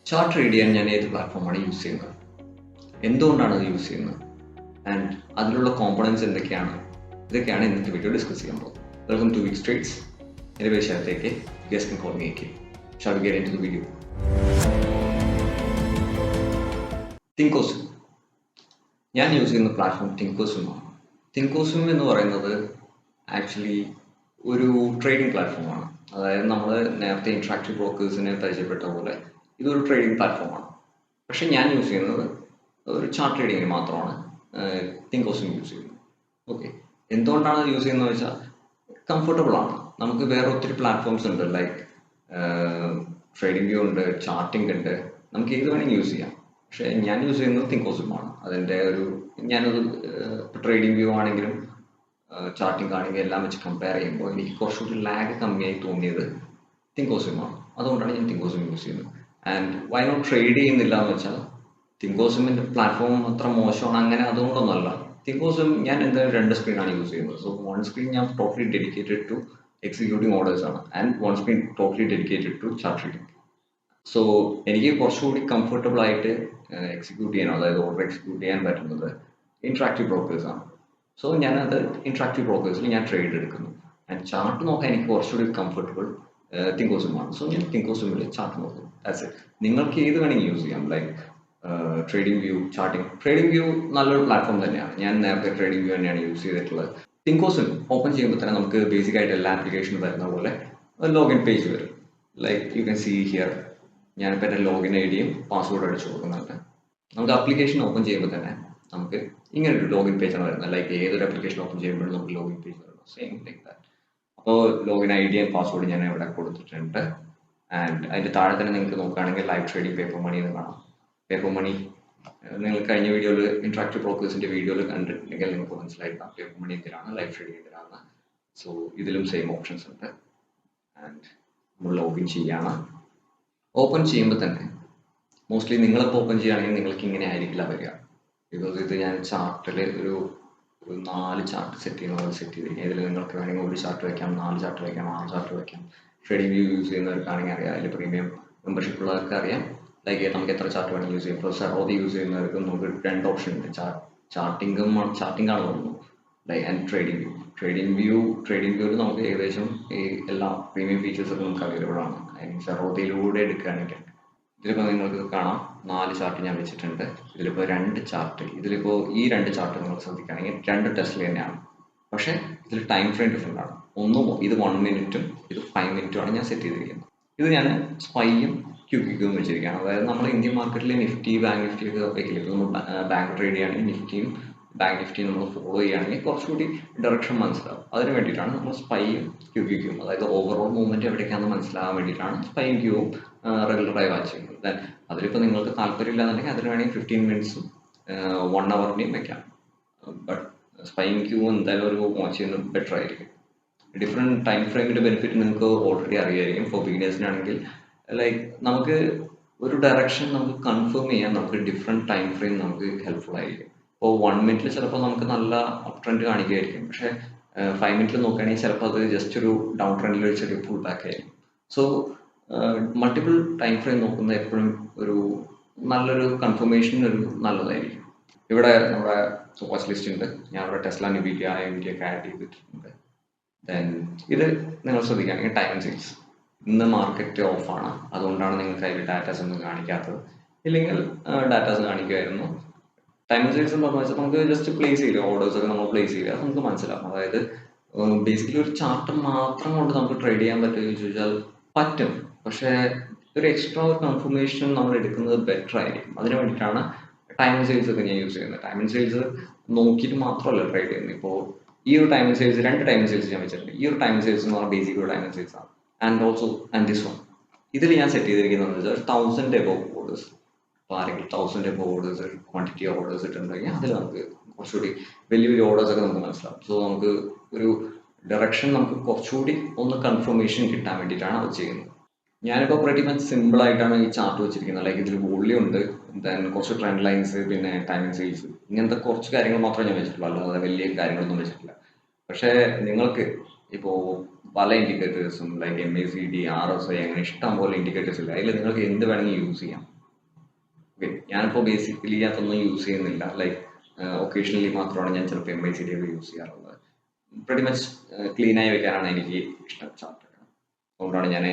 Chart read ചെയ്യാൻ ഞാൻ ഏത് പ്ലാറ്റ്ഫോമാണ് യൂസ് ചെയ്യുന്നത്, എന്തുകൊണ്ടാണ് അത് യൂസ് ചെയ്യുന്നത്, ആൻഡ് അതിലുള്ള കോമ്പണൻസ് എന്തൊക്കെയാണ്, ഇതൊക്കെയാണ് ഇന്നത്തെ വീഡിയോ ഡിസ്കസ് ചെയ്യാൻ പോകുന്നത്. Welcome to week streets. എൻ്റെ പേര് ശരത്തേക്ക്. Guest can call me AK. Shall we get into the video? ThinkorSwim. ഞാൻ യൂസ് ചെയ്യുന്ന പ്ലാറ്റ്ഫോം ThinkorSwim ആണ്. ThinkorSwim എന്ന് പറയുന്നത് ആക്ച്വലി ഒരു ട്രേഡിംഗ് പ്ലാറ്റ്ഫോമാണ്. അതായത് നമ്മൾ നേരത്തെ ഇൻട്രാക്റ്റീവ് ബ്രോക്കേഴ്സിനെ പരിചയപ്പെട്ട പോലെ ഇതൊരു ട്രേഡിംഗ് പ്ലാറ്റ്ഫോമാണ്. പക്ഷെ ഞാൻ യൂസ് ചെയ്യുന്നത് ഒരു ചാർട്ട് ട്രേഡിങ്ങിന് മാത്രമാണ് ThinkorSwim യൂസ് ചെയ്യുന്നത്. ഓക്കെ, എന്തുകൊണ്ടാണ് യൂസ് ചെയ്യുന്നത് വെച്ചാൽ കംഫർട്ടബിൾ ആണ്. നമുക്ക് വേറെ ഒത്തിരി പ്ലാറ്റ്ഫോംസ് ഉണ്ട്, ലൈക്ക് ട്രേഡിംഗ് വ്യൂ ഉണ്ട്, ചാർട്ടിംഗ് ഉണ്ട്, നമുക്ക് ഏത് വേണമെങ്കിൽ യൂസ് ചെയ്യാം. പക്ഷെ ഞാൻ യൂസ് ചെയ്യുന്നത് ThinkorSwim ആണ്. അതിൻ്റെ ഞാനത് ട്രേഡിംഗ് വ്യൂ ആണെങ്കിലും ചാർട്ടിംഗ് ആണെങ്കിലും എല്ലാം വെച്ച് കമ്പയർ ചെയ്യുമ്പോൾ എനിക്ക് കുറച്ചുകൂടി ലാഗ് കമ്മിയായി തോന്നിയത് ThinkorSwim ആണ്. അതുകൊണ്ടാണ് ഞാൻ ThinkorSwim യൂസ് ചെയ്യുന്നത്. ആൻഡ് വൈ നോട്ട് ട്രേഡ് ചെയ്യുന്നില്ല എന്ന് വെച്ചാൽ ThinkorSwimന്റെ പ്ലാറ്റ്ഫോം അത്ര മോശമാണ്, അങ്ങനെ അതുകൊണ്ടൊന്നുമല്ല. ThinkorSwim ഞാൻ എന്തായാലും 2 സ്ക്രീനാണ് യൂസ് ചെയ്യുന്നത്. സോ 1 സ്ക്രീൻ ഞാൻ totally dedicated to executing orders ആണ്, and 1 screen totally dedicated to chart reading. So എനിക്ക് കുറച്ചുകൂടി കംഫർട്ടബിൾ ആയിട്ട് എക്സിക്യൂട്ട് ചെയ്യാൻ, അതായത് ഓർഡർ എക്സിക്യൂട്ട് ചെയ്യാൻ പറ്റുന്നത് ഇൻട്രാക്റ്റീവ് ബ്രോക്കേഴ്സ് ആണ്. സോ ഞാനത് ഇൻട്രാക്റ്റീവ് ബ്രോക്കേഴ്സിൽ ഞാൻ ട്രേഡ് എടുക്കുന്നു. ആൻഡ് ചാർട്ട് നോക്കാൻ എനിക്ക് കുറച്ചുകൂടി കംഫർട്ടബിൾ ThinkorSwim ആണ്. സോ ഞാൻ ThinkorSwimൽ ചാർട്ട് നോക്കുന്നു. That's it. നിങ്ങൾക്ക് ഏത് വേണമെങ്കിൽ യൂസ് ചെയ്യാം, like trading view, charting. Trading view നല്ലൊരു പ്ലാറ്റ്ഫോം തന്നെയാണ്. ഞാൻ നേരത്തെ ട്രേഡിംഗ് വ്യൂ തന്നെയാണ് യൂസ് ചെയ്തിട്ടുള്ളത്. ThinkorSwim ഓപ്പൺ ചെയ്യുമ്പോൾ തന്നെ നമുക്ക് ബേസിക് ആയിട്ട് എല്ലാ ആപ്ലിക്കേഷനും വരുന്ന പോലെ ലോഗിൻ പേജ് വരും. Like you can see here. ഞാനിപ്പോൾ എൻ്റെ ലോഗിൻ ID യും പാസ്വേഡ് അടിച്ചു കൊടുക്കുന്നുണ്ട്. നമുക്ക് ആപ്ലിക്കേഷൻ ഓപ്പൺ ചെയ്യുമ്പോൾ തന്നെ നമുക്ക് ഇങ്ങനെ ഒരു ലോഗിൻ പേജാണ് വരുന്നത്. ലൈക്ക് ഏതൊരു ആപ്ലിക്കേഷൻ ഓപ്പൺ ചെയ്യുമ്പോഴും നമുക്ക് ലോഗിൻ പേജ് വരുന്നത് സെയിം ലൈക്ക് ദാറ്റ്. അപ്പോൾ ലോഗിൻ ID ആൻഡ് പാസ്വേഡ് ഞാൻ ഇവിടെ കൊടുത്തിട്ടുണ്ട്. ആൻഡ് അതിൻ്റെ താഴെ തന്നെ നിങ്ങൾക്ക് നോക്കുകയാണെങ്കിൽ ലൈവ് ട്രേഡിംഗ് പേപ്പർ മണി എന്ന് കാണാം. പേപ്പർ മണി നിങ്ങൾ കഴിഞ്ഞ വീഡിയോയിൽ ഇൻട്രാക്റ്റീവ് ബ്രോക്കേഴ്സിൻ്റെ വീഡിയോയിൽ കണ്ടിട്ടുണ്ടെങ്കിൽ നിങ്ങൾക്ക് മനസ്സിലായിരിക്കാം പേപ്പർ മണി എന്തിനാണ്, ലൈവ് ട്രേഡിംഗ് എന്തിനാണ്. സോ ഇതിലും സെയിം ഓപ്ഷൻസ് ഉണ്ട്. ആൻഡ് നമ്മൾ ലോഗിൻ ചെയ്യാണ്. ഓപ്പൺ ചെയ്യുമ്പോൾ തന്നെ മോസ്റ്റ്ലി നിങ്ങളിപ്പോൾ ഓപ്പൺ ചെയ്യുകയാണെങ്കിൽ നിങ്ങൾക്ക് ഇങ്ങനെ ആയിരിക്കില്ല വരിക. ബിക്കോസ് ഇത് ഞാൻ ചാർട്ടിൽ ഒരു 4 ചാർട്ട് സെറ്റ് ചെയ്യുന്ന പോലെ സെറ്റ് ചെയ്തിരിക്കും. ഇതിൽ നിങ്ങൾക്ക് വേണമെങ്കിൽ 1 ചാർട്ട് വയ്ക്കാം, 4 ചാർട്ട് വയ്ക്കാം, 6 ചാർട്ട് വയ്ക്കാം. ട്രേഡിംഗ് വ്യൂ യൂസ് ചെയ്യുന്നവർക്കാണെങ്കിൽ അറിയാം, അതിൽ പ്രീമിയം മെമ്പർഷിപ്പ് ഉള്ളവർക്ക് അറിയാം, ലൈക്ക് നമുക്ക് എത്ര ചാർട്ട് വേണമെങ്കിൽ യൂസ് ചെയ്യാം. ഇപ്പോൾ സെറോദി യൂസ് ചെയ്യുന്നവർക്ക് നമുക്ക് 2 ഓപ്ഷൻ ഉണ്ട്. ചാർട്ടിംഗ് ആണ് തോന്നുന്നു, ലൈക്ക് ആൻഡ് ട്രേഡിംഗ് വ്യൂവിൽ നമുക്ക് ഏകദേശം ഈ എല്ലാ പ്രീമിയം ഫീച്ചേഴ്സൊക്കെ നമുക്ക് അവൈലബിൾ ആണ്. സെറോദിയിലൂടെ എടുക്കുകയാണെങ്കിൽ ഇതിലിപ്പോൾ നിങ്ങൾക്ക് കാണാം 4 ചാർട്ട് ഞാൻ വെച്ചിട്ടുണ്ട്. ഇതിലിപ്പോൾ 2 ചാർട്ട്, ഇതിലിപ്പോൾ ഈ 2 ചാർട്ട് നിങ്ങൾ ശ്രദ്ധിക്കുകയാണെങ്കിൽ 2 ടെസ്റ്റിൽ തന്നെയാണ്. പക്ഷേ ഇതിൽ ടൈം ഫ്രെയിം ഡിഫറെൻ്റ് ആണ്. ഇത് 1 മിനിറ്റും ഇത് 5 മിനിറ്റും ആണ് ഞാൻ സെറ്റ് ചെയ്തിരിക്കുന്നത്. ഇത് ഞാൻ സ്പൈയും ക്യൂക്കും വെച്ചിരിക്കുകയാണ്. അതായത് നമ്മൾ ഇന്ത്യൻ മാർക്കറ്റിൽ നിഫ്റ്റി, ബാങ്ക് നിഫ്റ്റി ഒക്കെ വെക്കില്ല. ഇപ്പോൾ നമ്മൾ ബാങ്ക് ട്രേഡ് ചെയ്യുകയാണെങ്കിൽ നിഫ്റ്റിയും ബാങ്ക് നിഫ്റ്റിയും നമ്മൾ ഫോളോ ചെയ്യുകയാണെങ്കിൽ കുറച്ചുകൂടി ഡയറക്ഷൻ മനസ്സിലാവും. അതിന് വേണ്ടിയിട്ടാണ് നമ്മൾ സ്പൈയും ക്യൂക്കും, അതായത് ഓവറോൾ മൂവ്മെൻറ്റ് എവിടേക്കാണെന്ന് മനസ്സിലാകാൻ വേണ്ടിയിട്ടാണ് സ്പൈയും ക്യൂവും റെഗുലറായി വാച്ച് ചെയ്യുന്നത്. ദെൻ അതിലിപ്പോൾ നിങ്ങൾക്ക് താല്പര്യമില്ല എന്നുണ്ടെങ്കിൽ അതിന് വേണമെങ്കിൽ 15 മിനിറ്റ്സും 1 അവറിനെയും വെക്കാം. ബട്ട് സ്പൈയും ക്യൂവും എന്തായാലും ഒരു വാച്ച് ചെയ്യുന്നത് ബെറ്റർ ആയിരിക്കും. ഡിഫറെൻറ്റ് ടൈം ഫ്രെയിമിൻ്റെ ബെനിഫിറ്റ് നിങ്ങൾക്ക് ഓൾറെഡി അറിയായിരിക്കും. ഫോർ ബിഗിനേഴ്സിനാണെങ്കിൽ ലൈക്ക് നമുക്ക് ഒരു ഡയറക്ഷൻ നമുക്ക് കൺഫേം ചെയ്യാൻ നമുക്ക് ഡിഫറെൻറ്റ് ടൈം ഫ്രെയിം നമുക്ക് ഹെൽപ്ഫുൾ ആയിരിക്കും. ഇപ്പോൾ 1 മിനിറ്റിൽ ചിലപ്പോൾ നമുക്ക് നല്ല അപ് ട്രെൻഡ് കാണിക്കുകയായിരിക്കും. പക്ഷേ 5 മിനിറ്റിൽ നോക്കുകയാണെങ്കിൽ ചിലപ്പോൾ അത് ജസ്റ്റ് ഒരു ഡൗൺ ട്രെൻഡിൽ ഒരു ചെറിയ പുൾ ബാക്ക് ആയിരിക്കും. സോ മൾട്ടിപ്പിൾ ടൈം ഫ്രെയിം നോക്കുന്നത് എപ്പോഴും ഒരു നല്ലൊരു കൺഫർമേഷൻ ഒരു നല്ലതായിരിക്കും. ഇവിടെ നമ്മുടെ വാച്ച് ലിസ്റ്റ് ഉണ്ട്. ഞാൻ ഇവിടെ ടെസ്ല, NVIDIA ഒക്കെ ആഡ് ചെയ്തിട്ടുണ്ട്. ദെൻ ഇത് നിങ്ങൾ ശ്രദ്ധിക്കുകയാണെങ്കിൽ ടൈം ആൻഡ് സെയിൽസ്. ഇന്ന് മാർക്കറ്റ് ഓഫാണ്, അതുകൊണ്ടാണ് നിങ്ങൾക്ക് അതിൽ ഡാറ്റാസ് ഒന്നും കാണിക്കാത്തത്. ഇല്ലെങ്കിൽ ഡാറ്റാസ് കാണിക്കുമായിരുന്നു. ടൈം ആൻഡ് സെയിൽസ് എന്താണെന്ന് വെച്ചാൽ നമുക്ക് ജസ്റ്റ് പ്ലേസ് ചെയ്യുക, ഓർഡേഴ്സൊക്കെ നമ്മൾ പ്ലേസ് ചെയ്യുക, അത് നമുക്ക് മനസ്സിലാവും. അതായത് ബേസിക്കലി ഒരു ചാർട്ട് മാത്രം കൊണ്ട് നമുക്ക് ട്രേഡ് ചെയ്യാൻ പറ്റുമോ ചോദിച്ചാൽ പറ്റും. പക്ഷേ ഒരു എക്സ്ട്രാ ഒരു കൺഫർമേഷൻ നമ്മൾ എടുക്കുന്നത് ബെറ്റർ ആയിരിക്കും. അതിന് വേണ്ടിയിട്ടാണ് ടൈം ആൻഡ് സെയിൽസ് ഒക്കെ ഞാൻ യൂസ് ചെയ്യുന്നത്. ടൈം ആൻഡ് സെയിൽസ് നോക്കിയിട്ട് മാത്രമല്ല ട്രേഡ് ചെയ്യുന്നത്. ഇപ്പോൾ ഈ ഒരു time and sales 2 time and sales ഞാൻ വെച്ചിട്ടുണ്ട്. ഈ ഒരു ടൈം ആൻഡ് സെയിൽസ് എന്ന് പറഞ്ഞാൽ ബേസിക് ഒരു ടൈം ആൻഡ് സെയിൽസ് ആണ്. ആൻഡ് ദിസ് വൺ, ഇതിൽ ഞാൻ സെറ്റ് ചെയ്തിരിക്കുന്നത് വെച്ചാൽ 1000 എബോവ് ഓർഡേഴ്സ്. അപ്പോൾ ആരെങ്കിലും 1000 എബോവ് ഓർഡേഴ്സ്, ക്വാണ്ടിറ്റി ഓർഡേഴ്സ് ഇട്ടുണ്ടെങ്കിൽ അതിൽ നമുക്ക് കുറച്ചുകൂടി വലിയ ഓർഡേഴ്സൊക്കെ നമുക്ക് മനസ്സിലാവും. സോ നമുക്ക് ഒരു ഡയറക്ഷൻ നമുക്ക് കുറച്ചുകൂടി ഒന്ന് കൺഫർമേഷൻ കിട്ടാൻ വേണ്ടിയിട്ടാണ് അത് ചെയ്യുന്നത്. ഞാനിപ്പോൾ പ്രതി മച്ച് സിമ്പിൾ ആയിട്ടാണ് ഈ ചാർട്ട് വെച്ചിരിക്കുന്നത്. ലൈക്ക് ഇതിൽ വോളിയം ഉണ്ട്, ദെൻ കുറച്ച് ട്രെൻഡ് ലൈൻസ്, പിന്നെ ടൈം ആൻഡ് സെയിൽസ്, ഇങ്ങനത്തെ കുറച്ച് കാര്യങ്ങൾ മാത്രമേ ഞാൻ വെച്ചിട്ടുള്ളൂ. അല്ലാതെ വലിയ കാര്യങ്ങളൊന്നും വെച്ചിട്ടില്ല. പക്ഷേ നിങ്ങൾക്ക് ഇപ്പോൾ പല ഇൻഡിക്കേറ്റേഴ്സും ലൈക്ക് MACD, RSI അങ്ങനെ ഇഷ്ടം പോലെ ഇൻഡിക്കേറ്റേഴ്സ് ഇല്ല. അതിൽ നിങ്ങൾക്ക് എന്ത് വേണമെങ്കിൽ യൂസ് ചെയ്യാം. ഓക്കെ, ഞാനിപ്പോൾ ബേസിക്കലി അതൊന്നും യൂസ് ചെയ്യുന്നില്ല. ലൈക്ക് ഒക്കേഷണലി മാത്രമാണ് ഞാൻ ചിലപ്പോൾ MyCD ഒക്കെ യൂസ് ചെയ്യാറുള്ളത്. പ്രെറ്റി മച്ച് ക്ലീൻ ആയി വെക്കാനാണ് എനിക്ക് ഇഷ്ടം ചാർട്ടൊക്കെ. അതുകൊണ്ടാണ് ഞാൻ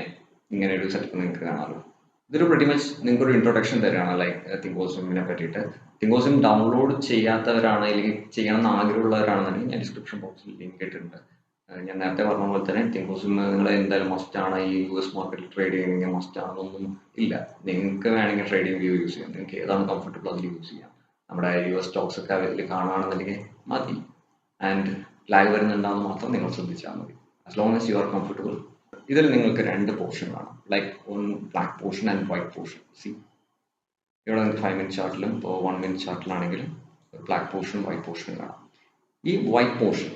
ഇങ്ങനെ ഒരു സെറ്റപ്പ് നിങ്ങൾക്ക് കാണാറുള്ളത്. ഇതൊരു പ്രെറ്റി മച്ച് നിങ്ങൾക്കൊരു ഇൻട്രൊഡക്ഷൻ തരാണ് ലൈക്ക് തിങ്കോസ്വിമ്മിനെ പറ്റിയിട്ട്. തിങ്കോസ്വിം ഡൗൺലോഡ് ചെയ്യാത്തവരാണ് അല്ലെങ്കിൽ ചെയ്യണമെന്ന് ആഗ്രഹമുള്ളവരാണെന്നുണ്ടെങ്കിൽ ഞാൻ ഡിസ്ക്രിപ്ഷൻ ബോക്സിൽ ലിങ്ക് ഇട്ടിട്ടുണ്ട്. ഞാൻ നേരത്തെ പറഞ്ഞ പോലെ തന്നെ തിങ്കോസ്വിം നിങ്ങൾ എന്തായാലും മസ്റ്റ് ആണ്. ഈ US മാർക്കറ്റിൽ ട്രേഡ് ചെയ്യണമെങ്കിൽ മസ്റ്റ് ആണെന്നൊന്നും ഇല്ല. നിങ്ങൾക്ക് വേണമെങ്കിൽ ട്രേഡിംഗ് വ്യൂ യൂസ് ചെയ്യാം. നിങ്ങൾക്ക് ഏതാണ് കംഫർട്ടബിൾ അതിൽ യൂസ് ചെയ്യാം. നമ്മുടെ US സ്റ്റോക്സ് ഒക്കെ അതിൽ കാണുകയാണെന്നുണ്ടെങ്കിൽ മതി. ആൻഡ് ലാഗ് വരുന്നുണ്ടാകുന്ന മാത്രം നിങ്ങൾ ശ്രദ്ധിച്ചാൽ മതി. As long as you are comfortable. ഇതിൽ നിങ്ങൾക്ക് 2 പോർഷൻ കാണാം. Like black portion and white portion. C ഇവിടെ നിങ്ങൾക്ക് 5 മിനിറ്റ് ചാർട്ടിലും ഇപ്പോൾ 1 മിനിറ്റ് ചാർട്ടിലാണെങ്കിലും ബ്ലാക്ക് പോർഷനും വൈറ്റ് പോർഷനും കാണാം. ഈ വൈറ്റ് പോർഷൻ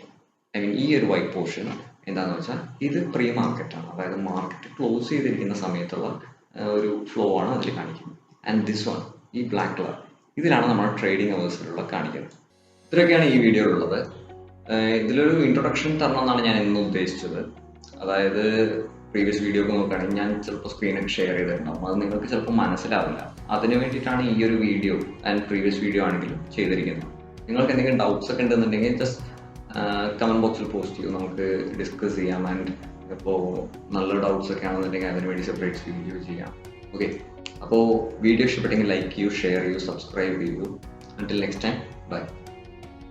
ഈ ഒരു വൈറ്റ് പോർഷൻ എന്താണെന്ന് വെച്ചാൽ ഇത് പ്രീ മാർക്കറ്റാണ്. അതായത് മാർക്കറ്റ് ക്ലോസ് ചെയ്തിരിക്കുന്ന സമയത്തുള്ള ഒരു ഫ്ലോ ആണ് അതിൽ കാണിക്കുന്നത്. ആൻഡ് ദിസ് വൺ, ഈ ബ്ലാക്ക് കളർ, ഇതിലാണ് നമ്മുടെ ട്രേഡിംഗ് അവേഴ്സിലുള്ള കാണിക്കുന്നത്. ഇത്രയൊക്കെയാണ് ഈ വീഡിയോയിലുള്ളത്. ഇതിലൊരു ഇൻട്രൊഡക്ഷൻ തരണമെന്നാണ് ഞാൻ ഇന്ന് ഉദ്ദേശിച്ചത്. അതായത് പ്രീവിയസ് വീഡിയോ ഒക്കെ നോക്കുകയാണെങ്കിൽ ഞാൻ ചിലപ്പോൾ സ്ക്രീനൊക്കെ ഷെയർ ചെയ്തിട്ടുണ്ടാവും. അത് നിങ്ങൾക്ക് ചിലപ്പോൾ മനസ്സിലാവില്ല. അതിന് വേണ്ടിയിട്ടാണ് ഈ ഒരു വീഡിയോ ആൻഡ് പ്രീവിയസ് വീഡിയോ ആണെങ്കിലും ചെയ്തിരിക്കുന്നത്. നിങ്ങൾക്ക് എന്തെങ്കിലും ഡൗട്ട്സ് ഒക്കെ ഉണ്ടെന്നുണ്ടെങ്കിൽ ജസ്റ്റ് കമൻറ്റ് ബോക്സിൽ പോസ്റ്റ് ചെയ്യും, നമുക്ക് ഡിസ്കസ് ചെയ്യാം. ആൻഡ് ഇപ്പോൾ നല്ല ഡൗട്ട്സ് ഒക്കെ ആണെന്നുണ്ടെങ്കിൽ അതിന് വേണ്ടി സെപ്പറേറ്റ് വീഡിയോ ചെയ്യാം. ഓക്കെ, അപ്പോൾ വീഡിയോ ഇഷ്ടപ്പെട്ടെങ്കിൽ ലൈക്ക് ചെയ്യൂ, ഷെയർ ചെയ്യൂ, സബ്സ്ക്രൈബ് ചെയ്യൂ. Until next time, by.